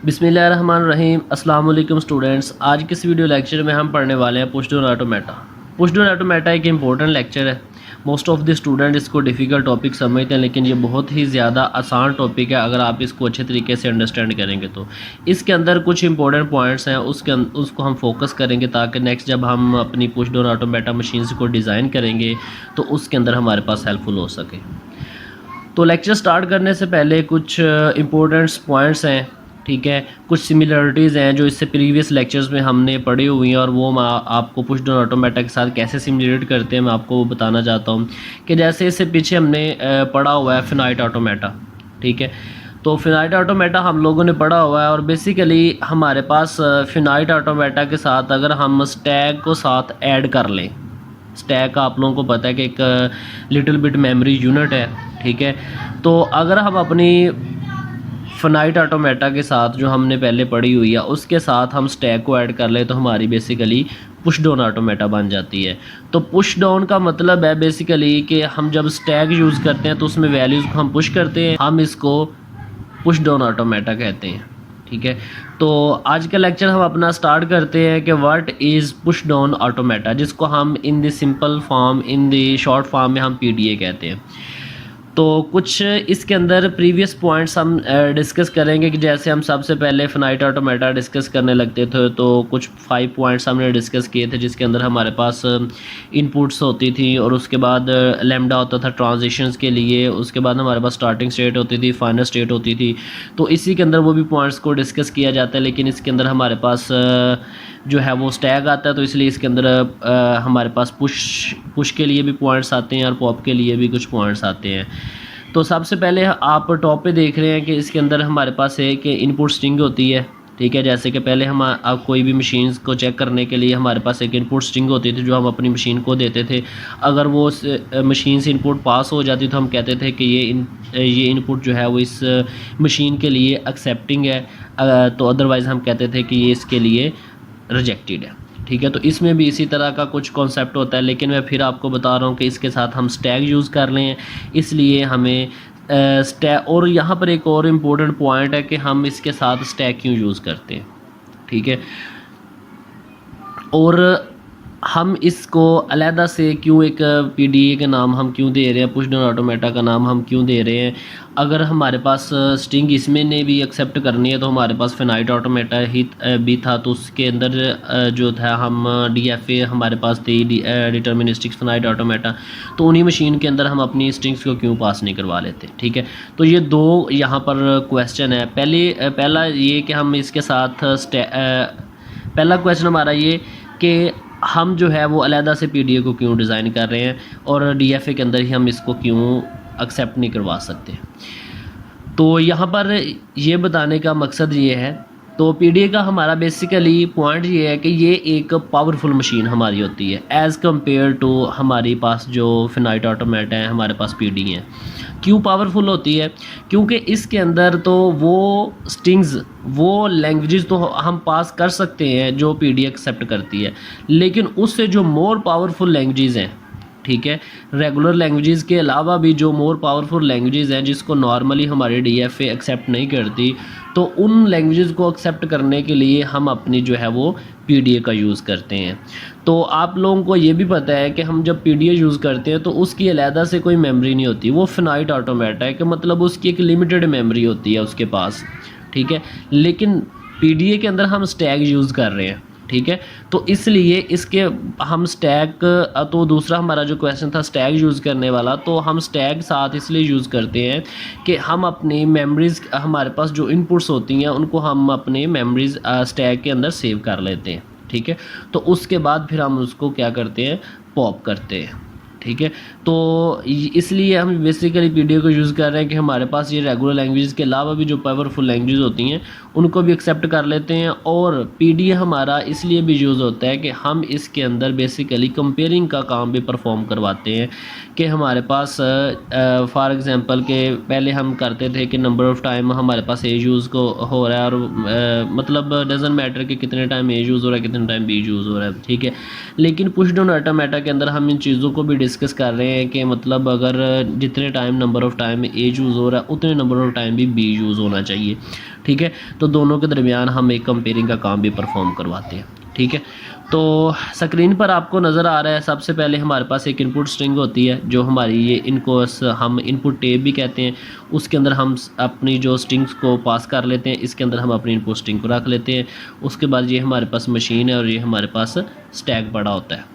बिस्मिल्लाहिर्रहमानिर्रहीम। अस्सलाम वालेकुम स्टूडेंट्स। आज के इस वीडियो लेक्चर में हम पढ़ने वाले हैं push down automata. Push down automata एक इंपॉर्टेंट लेक्चर है। मोस्ट ऑफ द स्टूडेंट इसको डिफ़िकल्ट टॉपिक समझते हैं, लेकिन ये बहुत ही ज़्यादा आसान टॉपिक है अगर आप इसको अच्छे तरीके से अंडरस्टैंड करेंगे तो। इसके अंदर कुछ इंपॉर्टेंट पॉइंट्स हैं, उसको हम फोकस करेंगे ताकि नेक्स्ट जब हम अपनी पुश डाउन ऑटोमेटा मशीन्स को डिज़ाइन करेंगे तो उसके अंदर हमारे पास हेल्पफुल हो सके। तो लेक्चर स्टार्ट करने से पहले कुछ इंपॉर्टेंट पॉइंट्स हैं, ठीक है। कुछ सिमिलरिटीज़ हैं जो इससे प्रीवियस लेक्चर्स में हमने पढ़ी हुई हैं और वो मैं आपको पुश डाउन ऑटोमेटा के साथ कैसे सिमुलेट करते हैं मैं आपको वो बताना चाहता हूँ। कि जैसे इससे पीछे हमने पढ़ा हुआ है फिनाइट ऑटोमेटा, ठीक है। तो फिनाइट ऑटोमेटा हम लोगों ने पढ़ा हुआ है और बेसिकली हमारे पास फिनाइट ऑटोमेटा के साथ अगर हम स्टैक को साथ ऐड कर लें, स्टैक आप लोगों को पता है कि एक लिटिल बिट मेमोरी यूनिट है, ठीक है। तो अगर हम अपनी फिनाइट ऑटोमेटा के साथ जो हमने पहले पढ़ी हुई है उसके साथ हम स्टैक को ऐड कर ले तो हमारी बेसिकली पुश डाउन ऑटोमेटा बन जाती है। तो पुश डाउन का मतलब है बेसिकली कि हम जब स्टैक यूज़ करते हैं तो उसमें वैल्यूज़ को हम पुश करते हैं, हम इसको पुश डाउन ऑटोमेटा कहते हैं, ठीक है। तो आज का लेक्चर हम अपना स्टार्ट करते हैं कि what is push down automata, जिसको हम in the simple form, in the short form में हम पीडीए कहते हैं। तो कुछ इसके अंदर प्रीवियस पॉइंट्स हम डिस्कस करेंगे कि जैसे हम सबसे पहले फिनाइट ऑटोमेटा डिस्कस करने लगते थे तो कुछ 5 पॉइंट्स हमने डिस्कस किए थे जिसके अंदर हमारे पास इनपुट्स होती थी और उसके बाद लैम्डा होता था ट्रांजिशंस के लिए, उसके बाद हमारे पास स्टार्टिंग स्टेट होती थी, फाइनल स्टेट होती थी। तो इसी के अंदर वो भी पॉइंट्स को डिस्कस किया जाता है, लेकिन इसके अंदर हमारे पास जो है वो स्टैक आता है तो इसलिए इसके अंदर हमारे पास पुश के लिए भी पॉइंट्स आते हैं और पॉप के लिए भी कुछ पॉइंट्स आते हैं। तो सबसे पहले आप टॉप पे देख रहे हैं कि इसके अंदर हमारे पास है कि इनपुट स्ट्रिंग होती है, ठीक है। जैसे कि पहले हम आप कोई भी मशीन्स को चेक करने के लिए हमारे पास एक इनपुट स्ट्रिंग होती थी जो हम अपनी मशीन को देते थे। अगर वो मशीन से इनपुट पास हो जाती तो हम कहते थे कि ये इनपुट जो है वो इस मशीन के लिए एक्सेप्टिंग है, तो अदरवाइज़ हम कहते थे कि ये इसके लिए रिजेक्टेड है, ठीक है। तो इसमें भी इसी तरह का कुछ कॉन्सेप्ट होता है, लेकिन मैं फिर आपको बता रहा हूँ कि इसके साथ हम स्टैक यूज़ कर लें, इसलिए हमें स्टैक। और यहाँ पर एक और इम्पोर्टेंट पॉइंट है कि हम इसके साथ स्टैक क्यों यूज़ करते हैं, ठीक है। और हम इसको अलहदा से क्यों एक पीडीए के नाम हम क्यों दे रहे हैं, पुश डाउन ऑटोमेटा का नाम हम क्यों दे रहे हैं। अगर हमारे पास स्ट्रिंग इसमें ने भी एक्सेप्ट करनी है तो हमारे पास फिनाइट ऑटोमेटा ही भी था, तो उसके अंदर जो था हम डीएफए हमारे पास थी, डिटर्मिनिस्टिक फिनाइट ऑटोमेटा, तो उन्हीं मशीन के अंदर हम अपनी स्ट्रिंग्स को क्यों पास नहीं करवा लेते, ठीक है। तो ये दो यहाँ पर क्वेश्चन है। पहला ये कि हम इसके साथ पहला क्वेश्चन हमारा ये कि हम जो है वो अलहदा से पीडीए को क्यों डिज़ाइन कर रहे हैं और डीएफए के अंदर ही हम इसको क्यों एक्सेप्ट नहीं करवा सकते। तो यहाँ पर ये बताने का मकसद ये है, तो पीडीए का हमारा बेसिकली पॉइंट ये है कि ये एक पावरफुल मशीन हमारी होती है एज़ कम्पेयर टू हमारे पास जो फिनाइट ऑटोमेटा है, हमारे पास पीडीए हैं। क्यों पावरफुल होती है? क्योंकि इसके अंदर तो वो स्ट्रिंग्स, वो लैंग्वेजेस तो हम पास कर सकते हैं जो पीडीए एक्सेप्ट करती है, लेकिन उससे जो मोर पावरफुल लैंग्वेजेस हैं, ठीक है, रेगुलर लैंग्वेजेस के अलावा भी जो मोर पावरफुल लैंग्वेजेस हैं जिसको नॉर्मली हमारी डीएफए एक्सेप्ट नहीं करती, तो उन लैंग्वेजेस को एक्सेप्ट करने के लिए हम अपनी जो है वो पीडीए का यूज़ करते हैं। तो आप लोगों को ये भी पता है कि हम जब पीडीए यूज़ करते हैं तो उसकी अलहदा से कोई मेमोरी नहीं होती, वो फिनाइट ऑटोमेटा है कि मतलब उसकी एक लिमिटेड मेमोरी होती है उसके पास, ठीक है। लेकिन पीडीए के अंदर हम स्टैक यूज़ कर रहे हैं, ठीक है। तो इसलिए इसके हम स्टैक, तो दूसरा हमारा जो क्वेश्चन था स्टैक यूज़ करने वाला, तो हम स्टैक साथ इसलिए यूज़ करते हैं कि हम अपनी मेमोरीज़, हमारे पास जो इनपुट्स होती हैं उनको हम अपने मेमोरीज़ स्टैक के अंदर सेव कर लेते हैं, ठीक है। तो उसके बाद फिर हम उसको क्या करते हैं, पॉप करते हैं, ठीक है। तो इसलिए हम बेसिकली पीडीए को यूज़ कर रहे हैं कि हमारे पास ये रेगुलर लैंग्वेज के अलावा भी जो पावरफुल लैंग्वेज होती हैं उनको भी एक्सेप्ट कर लेते हैं। और पीडीए हमारा इसलिए भी यूज़ होता है कि हम इसके अंदर बेसिकली कंपेयरिंग का काम भी परफॉर्म करवाते हैं कि हमारे पास फॉर एग्ज़ाम्पल के पहले हम करते थे कि नंबर ऑफ़ टाइम हमारे पास ए यूज़ को हो रहा है और मतलब डजेंट मैटर कि कितने टाइम ए यूज़ हो रहा है, कितने टाइम बी यूज़ हो रहा है, ठीक है। लेकिन पुश डाउन ऑटोमेटा के अंदर हम इन चीज़ों को भी डिस्कस कर रहे हैं कि मतलब अगर जितने टाइम नंबर ऑफ़ टाइम में ए यूज़ हो रहा है उतने नंबर ऑफ़ टाइम भी बी यूज़ होना चाहिए, ठीक है। तो दोनों के दरमियान हम एक कंपेयरिंग का काम भी परफॉर्म करवाते हैं, ठीक है। तो स्क्रीन पर आपको नज़र आ रहा है, सबसे पहले हमारे पास एक इनपुट स्ट्रिंग होती है जो हमारी ये इनको हम इनपुट टेब भी कहते हैं। उसके अंदर हम अपनी जो स्ट्रिंग्स को पास कर लेते हैं, इसके अंदर हम अपनी इनपुट स्ट्रिंग को रख लेते हैं। उसके बाद ये हमारे पास मशीन है और ये हमारे पास स्टैक पड़ा होता है।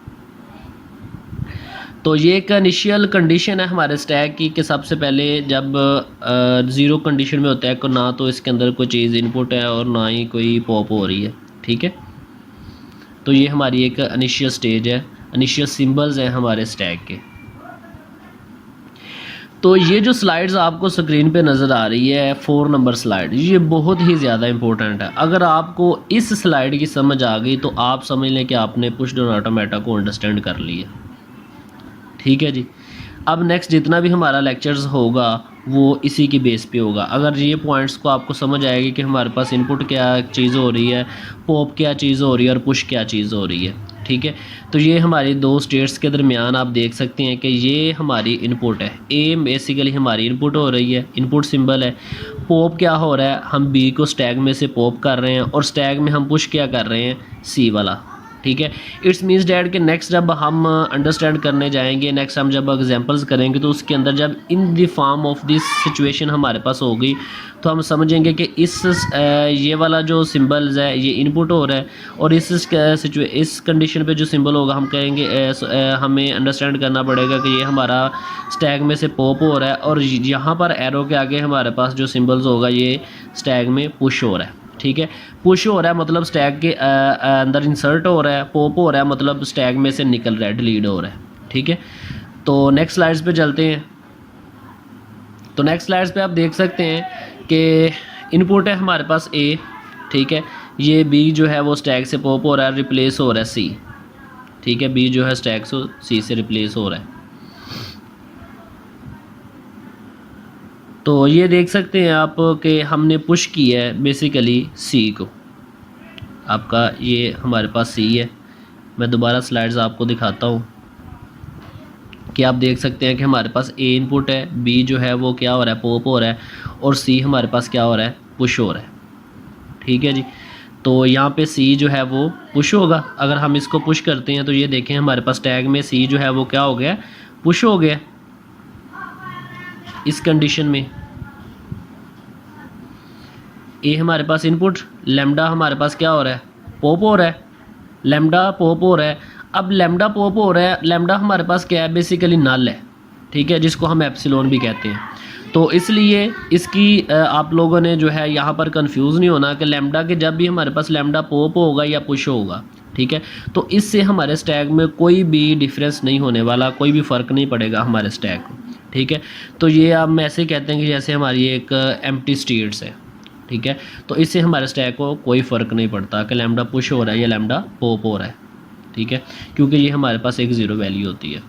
तो ये एक इनिशियल कंडीशन है हमारे स्टैक की कि सबसे पहले जब ज़ीरो कंडीशन में होता है ना तो इसके अंदर कोई चीज़ इनपुट है और ना ही कोई पॉप हो रही है, ठीक है। तो ये हमारी एक इनिशियल स्टेज है, इनिशियल सिंबल्स हैं हमारे स्टैक के। तो ये जो स्लाइड्स आपको स्क्रीन पे नज़र आ रही है 4 नंबर स्लाइड, ये बहुत ही ज़्यादा इंपॉर्टेंट है। अगर आपको इस स्लाइड की समझ आ गई तो आप समझ लें कि आपने पुश डाउन ऑटोमेटा को अंडरस्टैंड कर लिया, ठीक है जी। अब नेक्स्ट जितना भी हमारा लेक्चर्स होगा वो इसी की बेस पे होगा। अगर ये पॉइंट्स को आपको समझ आएगी कि हमारे पास इनपुट क्या चीज़ हो रही है, पॉप क्या चीज़ हो रही है और पुश क्या चीज़ हो रही है, ठीक है। तो ये हमारी दो स्टेट्स के दरमियान आप देख सकते हैं कि ये हमारी इनपुट है, ए बेसिकली हमारी इनपुट हो रही है, इनपुट सिंबल है। पॉप क्या हो रहा है, हम बी को स्टैक में से पॉप कर रहे हैं और स्टैक में हम पुश क्या कर रहे हैं, सी वाला, ठीक है। इट्स मीन्स डैट कि नेक्स्ट जब हम अंडरस्टैंड करने जाएंगे, नेक्स्ट हम जब एग्जांपल्स करेंगे तो उसके अंदर जब in the form of this situation हमारे पास होगी तो हम समझेंगे कि इस ये वाला जो सिंबल्स है ये इनपुट हो रहा है और इस कंडीशन पे जो सिंबल होगा हम कहेंगे हमें अंडरस्टैंड करना पड़ेगा कि ये हमारा स्टैक में से पॉप हो रहा है और यहाँ पर एरो के आगे हमारे पास जो सिंबल्स होगा ये स्टैक में पुश हो रहा है, ठीक है। पुश हो रहा है मतलब स्टैक के अंदर इंसर्ट हो रहा है, पॉप हो रहा है मतलब स्टैक में से निकल रहा है, डिलीट हो रहा है, ठीक है। तो नेक्स्ट स्लाइड्स पे चलते हैं। तो नेक्स्ट स्लाइड्स पे आप देख सकते हैं कि इनपुट है हमारे पास ए, ठीक है। ये बी जो है वो स्टैक से पॉप हो रहा है, रिप्लेस हो रहा है सी, ठीक है। बी जो है स्टैक से सी से रिप्लेस हो रहा है। तो ये देख सकते हैं आप कि हमने पुश किया है बेसिकली सी को। आपका ये हमारे पास सी है। मैं दोबारा स्लाइड्स आपको दिखाता हूँ कि आप देख सकते हैं कि हमारे पास ए इनपुट है, बी जो है वो क्या हो रहा है, पॉप हो रहा है और सी हमारे पास क्या हो रहा है, पुश हो रहा है, ठीक है जी। तो यहाँ पे सी जो है वो पुश होगा। अगर हम इसको पुश करते हैं तो ये देखें हमारे पास टैग में सी जो है वो क्या हो गया, पुश हो गया। इस कंडीशन में ए हमारे पास इनपुट, लैम्डा हमारे पास क्या हो रहा है, पॉप हो रहा है, लैम्डा पॉप हो रहा है। अब लैम्डा पॉप हो रहा है, लैम्डा हमारे पास क्या है, बेसिकली नल है, ठीक है, जिसको हम एप्सिलॉन भी कहते हैं। तो इसलिए इसकी आप लोगों ने जो है यहाँ पर कंफ्यूज नहीं होना कि लैम्डा के जब भी हमारे पास लैम्डा पॉप होगा या पुश होगा, ठीक है। तो इससे हमारे स्टैक में कोई भी डिफरेंस नहीं होने वाला, कोई भी फ़र्क नहीं पड़ेगा हमारे स्टैक को, ठीक है। तो ये हम ऐसे कहते हैं कि जैसे हमारी एक एम्प्टी स्टेट्स है, ठीक है। तो इससे हमारे स्टैक को कोई फ़र्क नहीं पड़ता कि लैम्डा पुश हो रहा है या लैम्डा पॉप हो रहा है, ठीक है, क्योंकि ये हमारे पास एक ज़ीरो वैल्यू होती है।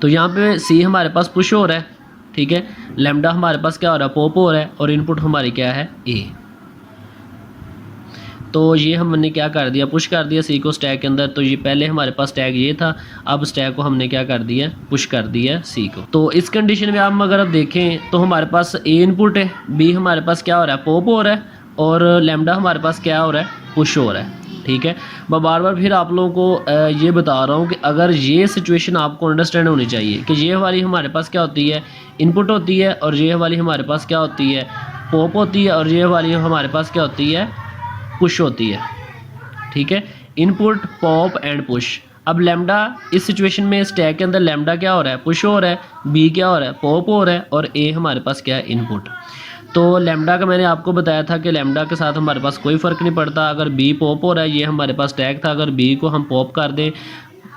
तो यहाँ पे सी हमारे पास पुश हो रहा है, ठीक है, लैम्डा हमारे पास क्या हो रहा है, पॉप हो रहा है और इनपुट हमारी क्या है, ए। तो ये हमने क्या कर दिया, पुश कर दिया सी को स्टैक के अंदर। तो ये पहले हमारे पास टैग ये था, अब स्टैक को हमने क्या कर दिया, पुश कर दिया सी को। तो इस कंडीशन में आप अगर आप देखें तो हमारे पास ए इनपुट है, बी हमारे पास क्या हो रहा है, पॉप हो रहा है और लैम्डा हमारे पास क्या हो रहा है, पुश हो रहा है, ठीक है। मैं बार बार फिर आप लोगों को ये बता रहा हूँ कि अगर ये सिचुएशन आपको अंडरस्टैंड होनी चाहिए कि ये वाली हमारे पास क्या होती है, इनपुट होती है और ये वाली हमारे पास क्या होती है, पॉप होती है और ये वाली हमारे पास क्या होती है, पुश होती है, ठीक है। Input, pop and push. अब लैम्डा इस सिचुएशन में स्टैक के अंदर लैम्डा क्या हो रहा है, पुश हो रहा है, बी क्या हो रहा है, पॉप हो रहा है और ए हमारे पास क्या है, इनपुट। तो लैम्डा का मैंने आपको बताया था कि लैम्डा के साथ हमारे पास कोई फ़र्क नहीं पड़ता। अगर बी पॉप हो रहा है, ये हमारे पास टैग था, अगर बी को हम पॉप कर दें,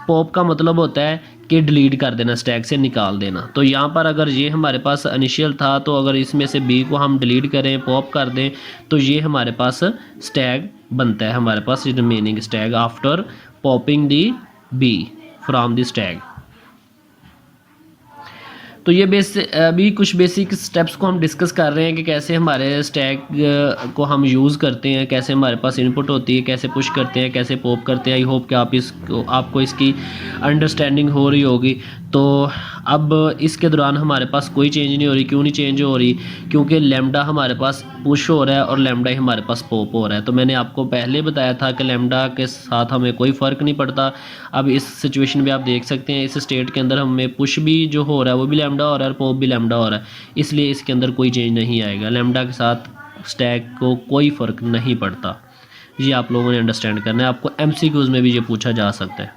पॉप का मतलब होता है कि डिलीट कर देना, स्टैक से निकाल देना। तो यहाँ पर अगर ये हमारे पास इनिशियल था तो अगर इसमें से बी को हम डिलीट करें, पॉप कर दें तो ये हमारे पास स्टैक बनता है, हमारे पास remaining stack after popping the B from the stack. तो ये अभी कुछ बेसिक स्टेप्स को हम डिस्कस कर रहे हैं कि कैसे हमारे स्टैक को हम यूज़ करते हैं, कैसे हमारे पास इनपुट होती है, कैसे पुश करते हैं, कैसे पॉप करते हैं। आई होप कि आपको इसकी अंडरस्टैंडिंग हो रही होगी। तो अब इसके दौरान हमारे पास कोई चेंज नहीं हो रही। क्यों नहीं चेंज हो रही? क्योंकि लैम्डा हमारे पास पुश हो रहा है और लैम्डा ही हमारे पास पॉप हो रहा है। तो मैंने आपको पहले बताया था कि लैम्डा के साथ हमें कोई फ़र्क नहीं पड़ता। अब इस सिचुएशन में आप देख सकते हैं, इस स्टेट के अंदर हमें पुश भी जो हो रहा है वो भी लैम्डा हो रहा है और पॉप भी लैम्डा हो रहा है, इसलिए इसके अंदर कोई चेंज नहीं आएगा। लैम्डा के साथ स्टैक को कोई फ़र्क नहीं पड़ता। ये आप लोगों ने अंडरस्टैंड करना है। आपको MCQs में भी ये पूछा जा सकता है।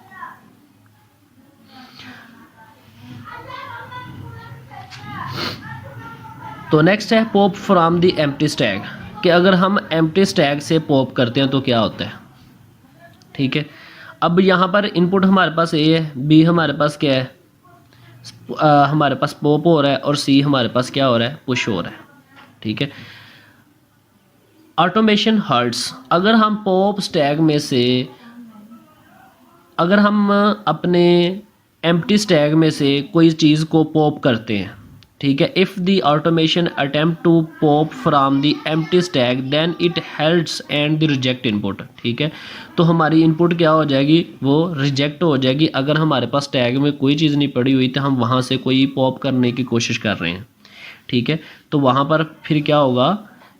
तो नेक्स्ट है pop from the empty stack, कि अगर हम एम्प्टी स्टैक से पॉप करते हैं तो क्या होता है। ठीक है, अब यहाँ पर इनपुट हमारे पास A है, B हमारे पास क्या है, हमारे पास पॉप हो रहा है, और C हमारे पास क्या हो रहा है, पुश हो रहा है। ठीक है, ऑटोमेशन हर्ट्स। अगर हम पॉप स्टैक में से, अगर हम अपने एम्प्टी स्टैक में से कोई चीज़ को पॉप करते हैं, ठीक है, if the automation attempt to pop from the empty stack then it helps and the reject input. ठीक है, तो हमारी इनपुट क्या हो जाएगी, वो रिजेक्ट हो जाएगी। अगर हमारे पास स्टैक में कोई चीज़ नहीं पड़ी हुई तो हम वहाँ से कोई पॉप करने की कोशिश कर रहे हैं। ठीक है, तो वहाँ पर फिर क्या होगा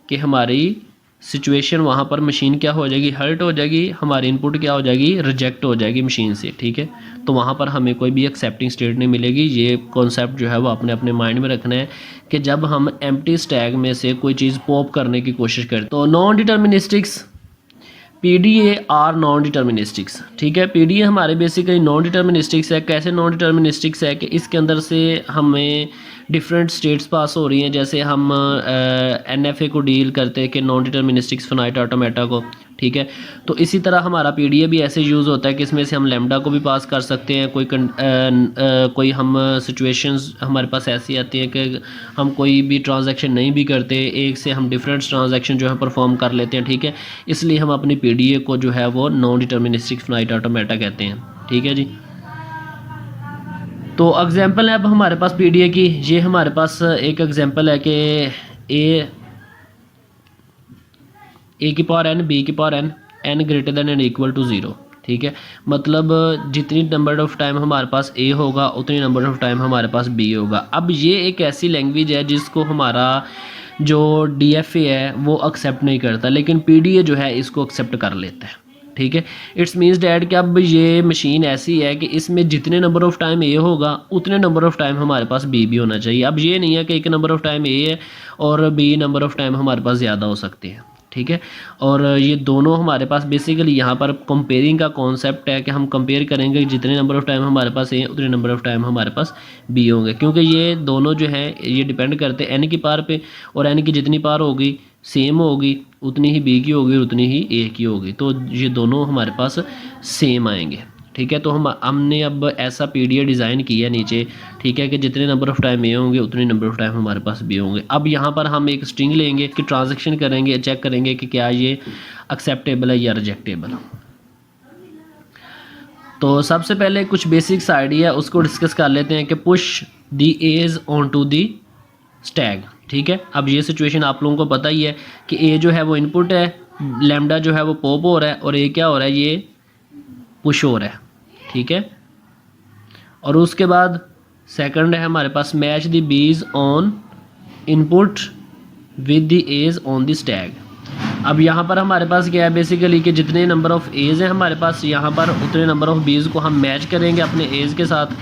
कि हमारी सिचुएशन, वहाँ पर मशीन क्या हो जाएगी, हर्ट हो जाएगी, हमारी इनपुट क्या हो जाएगी, रिजेक्ट हो जाएगी मशीन से। ठीक है, तो वहाँ पर हमें कोई भी एक्सेप्टिंग स्टेट नहीं मिलेगी। ये कॉन्सेप्ट जो है वो अपने अपने माइंड में रखना है कि जब हम एम्प्टी स्टैक में से कोई चीज़ पॉप करने की कोशिश करते, तो नॉन डिटर्मिनिस्टिक्स PDA आर नॉन डिटर्मिनिस्टिक्स। ठीक है, PDA हमारे बेसिकली नॉन डिटर्मिनिस्टिक्स है। कैसे नॉन डिटर्मिनिस्टिक्स है कि इसके अंदर से हमें डिफरेंट स्टेट्स पास हो रही हैं। जैसे हम NFA को डील करते हैं कि नॉन डिटर्मिनिस्टिक्स फिनाइट ऑटोमेटा को। ठीक है, तो इसी तरह हमारा PDA भी ऐसे यूज़ होता है कि इसमें से हम लैम्डा को भी पास कर सकते हैं। कोई हम सिचुएशंस हमारे पास ऐसी आती है कि हम कोई भी ट्रांजैक्शन नहीं भी करते, एक से हम डिफरेंट ट्रांजैक्शन जो है परफॉर्म कर लेते हैं। ठीक है, इसलिए हम अपनी PDA को जो है वो नॉन डिटर्मिनिस्टिक फिनाइट ऑटोमेटा कहते हैं। ठीक है जी, तो एग्जांपल है अब हमारे पास PDA की। ये हमारे पास एक एग्जांपल है कि A की पावर n, B की power n, n greater than and equal to 0। ठीक है, मतलब जितनी नंबर ऑफ टाइम हमारे पास A होगा उतनी नंबर ऑफ टाइम हमारे पास B होगा। अब ये एक ऐसी लैंग्वेज है जिसको हमारा जो DFA है वो एक्सेप्ट नहीं करता, लेकिन PDA जो है इसको एक्सेप्ट कर लेता है। ठीक है, इट्स मीन्स डैट कि अब ये मशीन ऐसी है कि इसमें जितने नंबर ऑफ टाइम A होगा उतने नंबर ऑफ टाइम हमारे पास B भी होना चाहिए। अब ये नहीं है कि एक नंबर ऑफ टाइम A है और B नंबर ऑफ टाइम हमारे पास ज़्यादा हो सकते हैं। ठीक है, और ये दोनों हमारे पास बेसिकली यहाँ पर कंपेयरिंग का कॉन्सेप्ट है कि हम कंपेयर करेंगे जितने नंबर ऑफ़ टाइम हमारे पास हैं उतने नंबर ऑफ़ टाइम हमारे पास B होंगे, क्योंकि ये दोनों जो हैं ये डिपेंड करते हैं n की पावर पे, और n की जितनी पावर होगी सेम होगी उतनी ही B की होगी और उतनी ही A की होगी, तो ये दोनों हमारे पास सेम आएंगे। ठीक है, तो हमने अब ऐसा PDA डिज़ाइन किया नीचे। ठीक है, कि जितने नंबर ऑफ़ टाइम A होंगे उतने नंबर ऑफ़ टाइम हमारे पास B होंगे। अब यहाँ पर हम एक स्ट्रिंग लेंगे कि ट्रांजैक्शन करेंगे, चेक करेंगे कि क्या ये एक्सेप्टेबल है या रिजेक्टेबल। तो सबसे पहले कुछ बेसिक्स आइडिया उसको डिस्कस कर लेते हैं कि push the edge on to the stack. ठीक है, अब ये सिचुएशन आप लोगों को पता ही है कि A जो है वो इनपुट है, लैम्डा जो है वो पॉप हो रहा है, और A क्या हो रहा है, ये पुश हो रहा है। ठीक है, और उसके बाद सेकंड है हमारे पास match the B's on input with the A's on the stack. अब यहाँ पर हमारे पास क्या है बेसिकली कि जितने नंबर ऑफ़ एज हैं हमारे पास यहाँ पर उतने नंबर ऑफ़ बीज को हम मैच करेंगे अपने एज के साथ।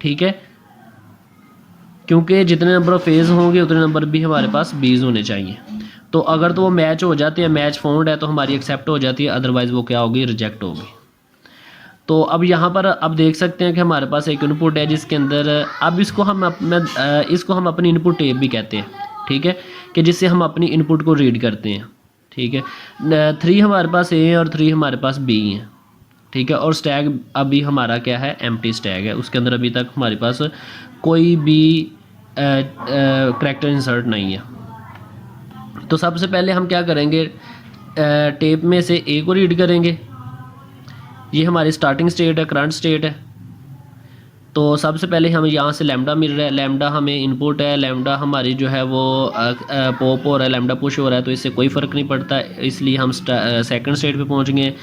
ठीक है, क्योंकि जितने नंबर ऑफ़ एज होंगे उतने नंबर भी हमारे पास बीज होने चाहिए। तो अगर तो वो मैच हो जाते हैं, मैच फाउंड है, तो हमारी एक्सेप्ट हो जाती है, अदरवाइज़ वो क्या होगी, रिजेक्ट होगी। तो अब यहाँ पर अब देख सकते हैं कि हमारे पास एक इनपुट है जिसके अंदर अब इसको हम अपनी इनपुट टेप भी कहते हैं। ठीक है, कि जिससे हम अपनी इनपुट को रीड करते हैं। ठीक है, 3 हमारे पास A है और 3 हमारे पास B है। ठीक है, और स्टैक अभी हमारा क्या है, एम्प्टी स्टैक है, उसके अंदर अभी तक हमारे पास कोई भी करैक्टर इंसर्ट नहीं है। तो सबसे पहले हम क्या करेंगे, टेप में से A को रीड करेंगे। ये हमारी स्टार्टिंग स्टेट है, करंट स्टेट है। तो सबसे पहले हमें यहाँ से लैम्डा मिल रहा है, लैम्डा हमें इनपुट है, लैम्डा हमारी जो है वो पॉप हो रहा है, लैम्डा पुश हो रहा है, तो इससे कोई फ़र्क नहीं पड़ता, इसलिए हम सेकंड स्टेट पे पहुँच गए।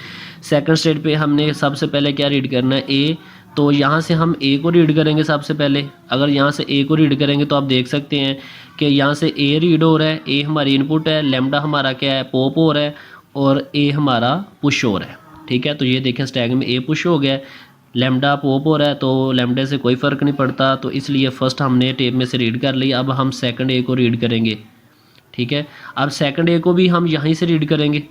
सेकंड स्टेट पे हमने सबसे पहले क्या रीड करना है, ए। तो यहाँ से हम ए को रीड करेंगे सबसे पहले। अगर यहाँ से ए को रीड करेंगे तो आप देख सकते हैं कि यहाँ से ए रीड हो रहा है, ए हमारी इनपुट है, लैम्डा हमारा क्या है, पॉप हो रहा है, और ए हमारा पुश हो रहा है। ठीक है, तो ये देखें स्टैक में ए पुश हो गया, लैम्डा पॉप हो रहा है, तो लैम्डा से कोई फ़र्क नहीं पड़ता, तो इसलिए फ़र्स्ट हमने टेप में से रीड कर लिया। अब हम सेकंड ए को रीड करेंगे। ठीक है, अब सेकंड ए को भी हम यहीं से रीड करेंगे।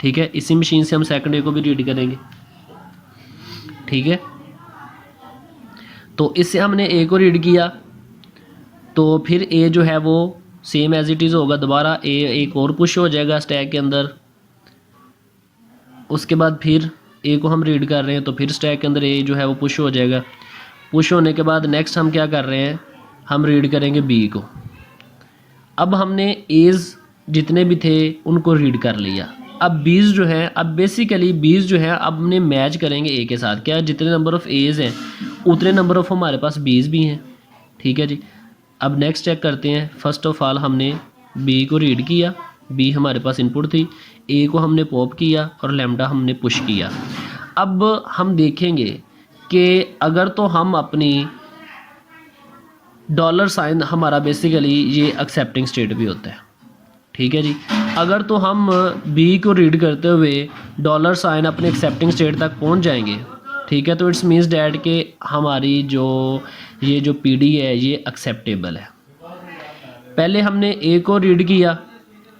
ठीक है, इसी मशीन से हम सेकंड ए को भी रीड करेंगे। ठीक है, तो इससे हमने ए को रीड किया, तो फिर ए जो है वो सेम एज इट इज़ होगा, दोबारा ए एक और पुश हो जाएगा स्टैक के अंदर। उसके बाद फिर ए को हम रीड कर रहे हैं, तो फिर स्टैक के अंदर ए जो है वो पुश हो जाएगा। पुश होने के बाद नेक्स्ट हम क्या कर रहे हैं, हम रीड करेंगे बी को। अब हमने एज जितने भी थे उनको रीड कर लिया। अब बीज जो है, अब बेसिकली बीज जो है अब हमने मैच करेंगे ए के साथ। क्या जितने नंबर ऑफ़ एज हैं उतने नंबर ऑफ़ हमारे पास बीज भी हैं। ठीक है जी, अब नेक्स्ट चेक करते हैं। फर्स्ट ऑफ ऑल हमने बी को रीड किया, बी हमारे पास इनपुट थी, ए को हमने पॉप किया और लैम्डा हमने पुश किया। अब हम देखेंगे कि अगर तो हम अपनी डॉलर साइन हमारा बेसिकली ये एक्सेप्टिंग स्टेट भी होता है। ठीक है जी, अगर तो हम बी को रीड करते हुए डॉलर साइन अपने एक्सेप्टिंग स्टेट तक पहुंच जाएंगे, ठीक है, तो इट्स मीन्स डैट कि हमारी ये जो पीडी है ये एक्सेप्टेबल है। पहले हमने ए को रीड किया,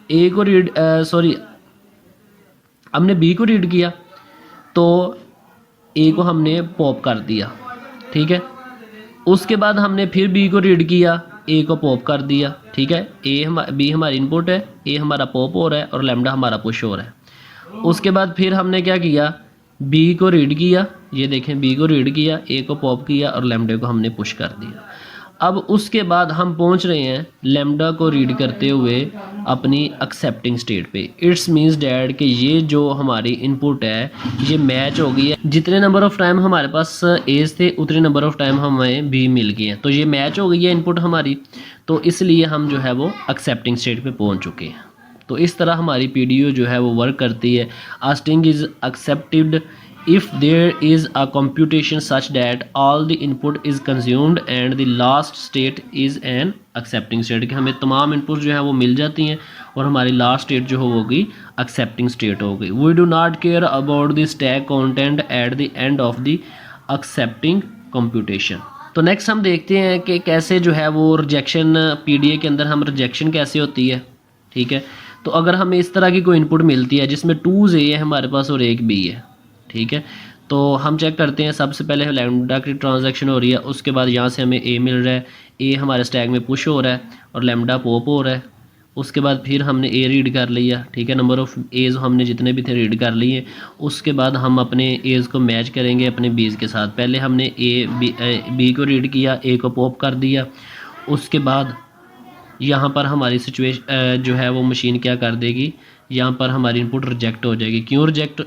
ए को रीड हमने बी को रीड किया, तो ए को हमने पॉप कर दिया। ठीक है, उसके बाद हमने फिर बी को रीड किया, ए को पॉप कर दिया। ठीक है, बी हमारी इनपुट है, ए हमारा पॉप हो रहा है और लैम्डा हमारा पुश हो रहा है। उसके बाद फिर हमने क्या किया, बी को रीड किया, ये देखें बी को रीड किया, ए को पॉप किया और लैम्डा को हमने पुश कर दिया। अब उसके बाद हम पहुंच रहे हैं लैम्डा को रीड करते हुए अपनी एक्सेप्टिंग स्टेट पे। इट्स मीन्स डैट कि ये जो हमारी इनपुट है ये मैच हो गई है। जितने नंबर ऑफ़ टाइम हमारे पास एज थे उतने नंबर ऑफ़ टाइम हमें बी मिल गए हैं, तो ये मैच हो गई है इनपुट हमारी, तो इसलिए हम जो है वो एक्सेप्टिंग स्टेट पे पहुंच चुके हैं। तो इस तरह हमारी पीडीओ जो है वो वर्क करती है। A string is accepted if there is a computation such that all the input is consumed and the last state is an accepting state, कि हमें तमाम इनपुट जो है वो मिल जाती हैं और हमारी लास्ट स्टेट जो होगी एक्सेप्टिंग स्टेट हो गई। We do not care about the stack content at the end of the accepting computation. तो नेक्स्ट हम देखते हैं कि कैसे जो है वो रिजेक्शन, पीडीए के अंदर हम रिजेक्शन कैसे होती है। ठीक है, तो अगर हमें इस तरह की कोई इनपुट मिलती है जिसमें 2 ए है हमारे पास और 1 बी है, ठीक है, तो हम चेक करते हैं। सबसे पहले लैम्डा की ट्रांजैक्शन हो रही है, उसके बाद यहाँ से हमें ए मिल रहा है, ए हमारे स्टैक में पुश हो रहा है और लैम्डा पॉप हो रहा है। उसके बाद फिर हमने ए रीड कर लिया। ठीक है, नंबर ऑफ़ एज हमने जितने भी थे रीड कर लिए। उसके बाद हम अपने एज को मैच करेंगे अपने बीज के साथ। पहले हमने बी को रीड किया, ए को पॉप कर दिया। उसके बाद यहाँ पर हमारी सिचुएशन जो है वो मशीन क्या कर देगी, यहाँ पर हमारी इनपुट रिजेक्ट हो जाएगी। क्यों रिजेक्ट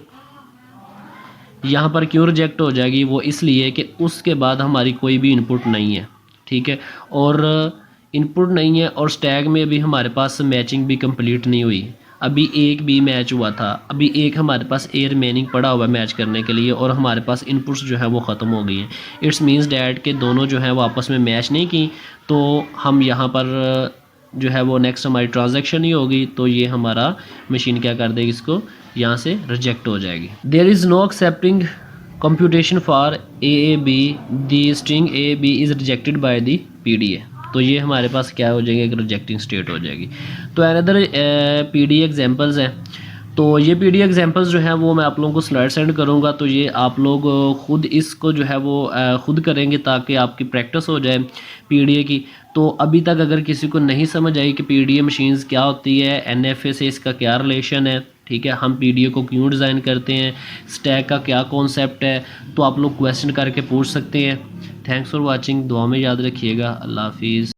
हो जाएगी, वो इसलिए कि उसके बाद हमारी कोई भी इनपुट नहीं है। ठीक है, और इनपुट नहीं है और स्टैक में अभी हमारे पास मैचिंग भी कंप्लीट नहीं हुई। अभी 1 बी मैच हुआ था, अभी 1 हमारे पास ए रिमेनिंग पड़ा हुआ है मैच करने के लिए और हमारे पास इनपुट्स जो है वो ख़त्म हो गई हैं। इट्स मीन्स डैट के दोनों जो है वो आपस में मैच नहीं की, तो हम यहाँ पर जो है वो नेक्स्ट हमारी ट्रांजैक्शन ही होगी, तो ये हमारा मशीन क्या कर देगी, इसको यहाँ से रिजेक्ट हो जाएगी। There is no accepting computation for A B, the string A B is rejected by the PDA. तो ये हमारे पास क्या हो जाएगी, एक रिजेक्टिंग स्टेट हो जाएगी। तो अनदर पीडीए एग्जांपल्स हैं। तो ये पीडीए एग्जांपल्स जो है वो मैं आप लोगों को स्लाइड सेंड करूँगा, तो ये आप लोग खुद इसको जो है वो खुद करेंगे ताकि आपकी प्रैक्टिस हो जाए पीडीए की। तो अभी तक अगर किसी को नहीं समझ आई कि पीडीए मशीन्स क्या होती है, एनएफए से इसका क्या रिलेशन है, ठीक है, हम पीडीए को क्यों डिज़ाइन करते हैं, स्टैक का क्या कॉन्सेप्ट है, तो आप लोग क्वेश्चन करके पूछ सकते हैं। थैंक्स फॉर वाचिंग, दुआ में याद रखिएगा। अल्लाह हाफिज़।